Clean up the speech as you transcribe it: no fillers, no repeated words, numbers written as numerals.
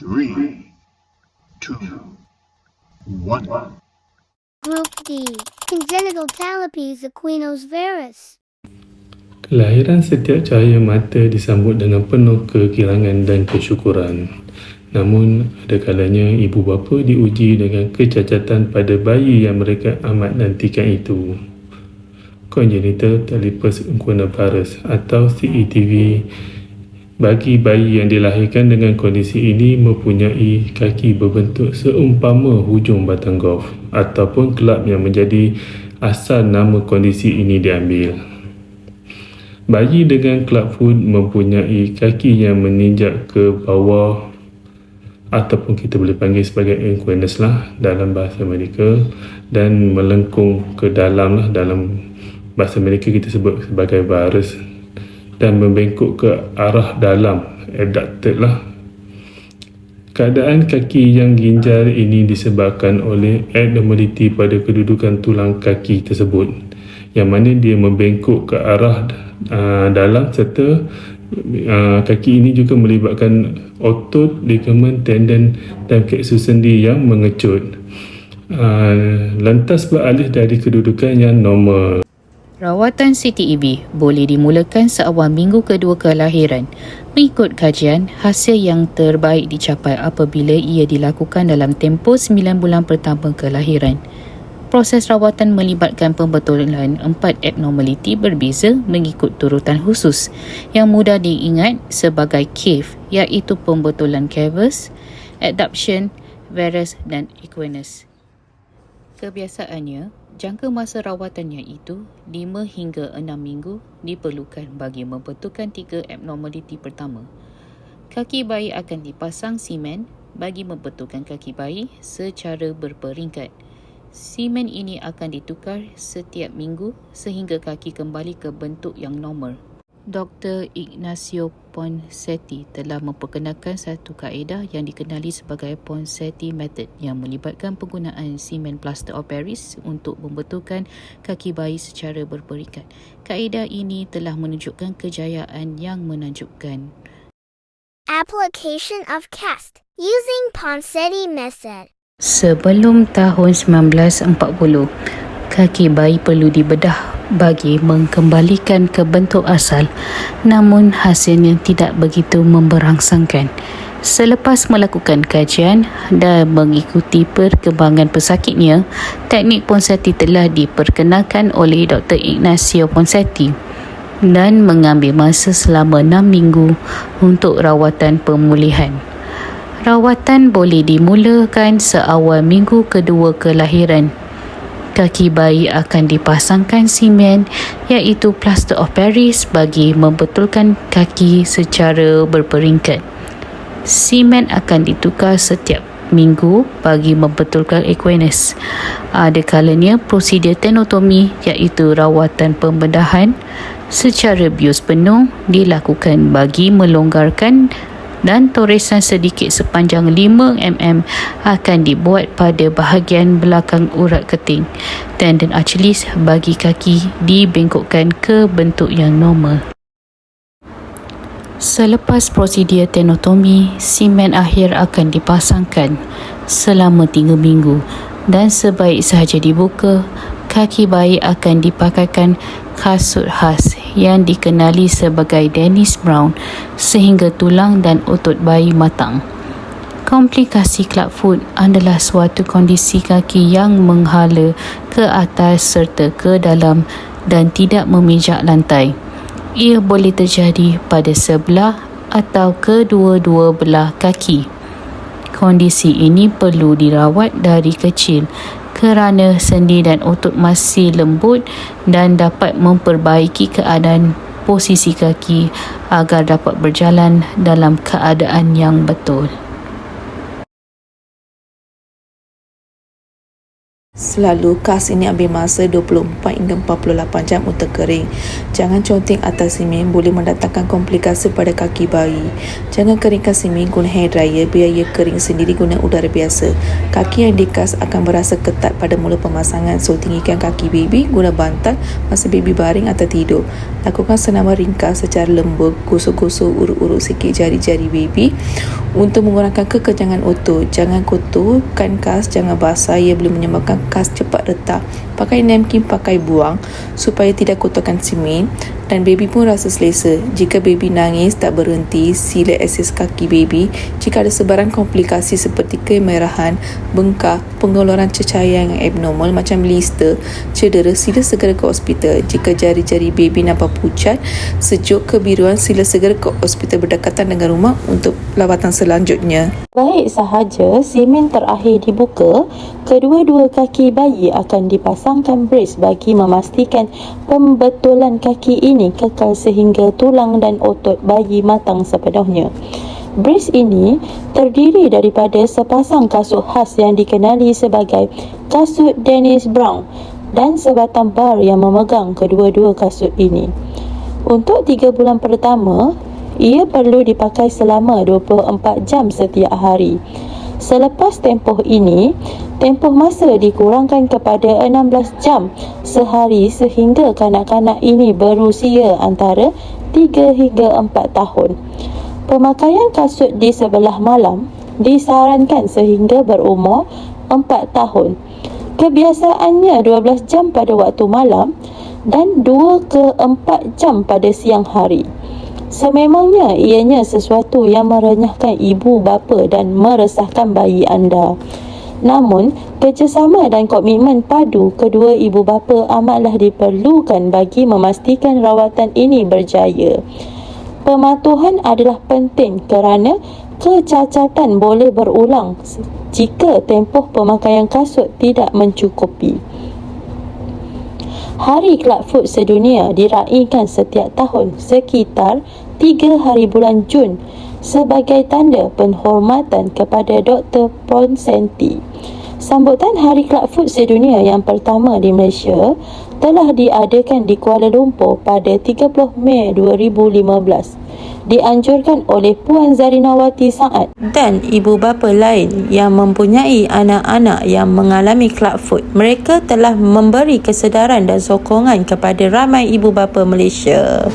3, 2, 1. Group D. Congenital talipes equinos varus. Kelahiran setiap cahaya mata disambut dengan penuh kegirangan dan kesyukuran. Namun, ada kalanya ibu bapa diuji dengan kecacatan pada bayi yang mereka amat nantikan itu. Congenital talipes equinovarus atau CETV bagi bayi yang dilahirkan dengan kondisi ini mempunyai kaki berbentuk seumpama hujung batang golf ataupun kelab yang menjadi asal nama kondisi ini diambil. Bayi dengan kelab foot mempunyai kaki yang menginjak ke bawah ataupun kita boleh panggil sebagai equinus lah dalam bahasa Amerika, dan melengkung ke dalam lah, dalam bahasa Amerika kita sebut sebagai varus, dan membengkok ke arah dalam, abducted lah. Keadaan kaki yang ginjal ini disebabkan oleh abnormality pada kedudukan tulang kaki tersebut, yang mana dia membengkok ke arah dalam, serta kaki ini juga melibatkan otot, ligamen, tendon dan plexus sendi yang mengecut. Lantas beralih dari kedudukan yang normal. Rawatan CTEV boleh dimulakan seawal minggu kedua kelahiran. Mengikut kajian, hasil yang terbaik dicapai apabila ia dilakukan dalam tempoh 9 bulan pertama kelahiran. Proses rawatan melibatkan pembetulan 4 abnormality berbeza mengikut turutan khusus yang mudah diingat sebagai CAVE, iaitu pembetulan cavus, adduction, varus dan equinus. Kebiasaannya, jangka masa rawatannya itu 5 hingga 6 minggu diperlukan bagi membetulkan 3 abnormality pertama. Kaki bayi akan dipasang simen bagi membetulkan kaki bayi secara berperingkat. Simen ini akan ditukar setiap minggu sehingga kaki kembali ke bentuk yang normal. Dr. Ignacio Ponseti telah memperkenalkan satu kaedah yang dikenali sebagai Ponseti Method yang melibatkan penggunaan simen plaster of Paris untuk membetulkan kaki bayi secara berperingkat. Kaedah ini telah menunjukkan kejayaan yang menakjubkan. Application of CAST using Ponseti method. Sebelum tahun 1940, kaki bayi perlu dibedah bagi mengembalikan ke bentuk asal, namun hasilnya tidak begitu memberangsangkan. Selepas melakukan kajian dan mengikuti perkembangan pesakitnya, teknik Ponseti telah diperkenalkan oleh Dr. Ignacio Ponseti dan mengambil masa selama 6 minggu untuk rawatan pemulihan. Rawatan boleh dimulakan seawal minggu kedua kelahiran. Kaki bayi akan dipasangkan simen, iaitu plaster of Paris, bagi membetulkan kaki secara berperingkat. Simen akan ditukar setiap minggu bagi membetulkan equinus. Ada kalanya prosedur tenotomi, iaitu rawatan pembedahan secara bius penuh, dilakukan bagi melonggarkan, dan toresan sedikit sepanjang 5 mm akan dibuat pada bahagian belakang urat keting. Tendon Achilles bagi kaki dibengkokkan ke bentuk yang normal. Selepas prosedur tenotomi, simen akhir akan dipasangkan selama 3 minggu dan sebaik sahaja dibuka, kaki bayi akan dipakaikan kasut khas yang dikenali sebagai Dennis Brown sehingga tulang dan otot bayi matang. Komplikasi clubfoot adalah suatu kondisi kaki yang menghala ke atas serta ke dalam dan tidak memijak lantai. Ia boleh terjadi pada sebelah atau kedua-dua belah kaki. Kondisi ini perlu dirawat dari kecil kerana sendi dan otot masih lembut dan dapat memperbaiki keadaan posisi kaki agar dapat berjalan dalam keadaan yang betul. Selalu kas ini ambil masa 24 hingga 48 jam untuk kering. Jangan conteng atas semen, boleh mendatangkan komplikasi pada kaki bayi. Jangan keringkan semen guna hair dryer, biar ia kering sendiri guna udara biasa. Kaki yang dikas akan berasa ketat pada mula pemasangan, so tinggikan kaki baby guna bantal masa baby baring atau tidur. Lakukan senaman ringkas secara lembut, gosok-gosok urut-urut sikit jari-jari baby untuk mengurangkan kekenyangan otot. Jangan kotorkan kas, jangan basah, ia boleh menyebabkan kas cepat retak. Pakai napkin, pakai buang supaya tidak kotorkan semen dan baby pun rasa selesa. Jika baby nangis tak berhenti, sila akses kaki baby. Jika ada sebarang komplikasi seperti kemerahan, bengkak, pengeluaran cecair yang abnormal macam blister, cedera, sila segera ke hospital. Jika jari-jari baby nampak pucat, sejuk, kebiruan, sila segera ke hospital berdekatan dengan rumah untuk lawatan selanjutnya. Baik sahaja semen terakhir dibuka, kedua-dua kaki bayi akan dipasangkan brace bagi memastikan pembetulan kaki ini kekal sehingga tulang dan otot bayi matang sepenuhnya. Brace ini terdiri daripada sepasang kasut khas yang dikenali sebagai kasut Dennis Brown dan sebatang bar yang memegang kedua-dua kasut ini. Untuk 3 bulan pertama, ia perlu dipakai selama 24 jam setiap hari. Selepas tempoh ini, tempoh masa dikurangkan kepada 16 jam sehari sehingga kanak-kanak ini berusia antara 3 hingga 4 tahun. Pemakaian kasut di sebelah malam disarankan sehingga berumur 4 tahun. Kebiasaannya 12 jam pada waktu malam dan 2 ke 4 jam pada siang hari. Sememangnya ianya sesuatu yang merenyahkan ibu bapa dan meresahkan bayi anda. Namun, kerjasama dan komitmen padu kedua ibu bapa amatlah diperlukan bagi memastikan rawatan ini berjaya. Pematuhan adalah penting kerana kecacatan boleh berulang jika tempoh pemakaian kasut tidak mencukupi. Hari Clubfoot sedunia diraihkan setiap tahun sekitar 3 hari bulan Jun sebagai tanda penghormatan kepada Dr. Ponsenti. Sambutan Hari Clubfoot sedunia yang pertama di Malaysia telah diadakan di Kuala Lumpur pada 30 Mei 2015. Dianjurkan oleh Puan Zarinawati Saad dan ibu bapa lain yang mempunyai anak-anak yang mengalami Clubfoot. Mereka telah memberi kesedaran dan sokongan kepada ramai ibu bapa Malaysia.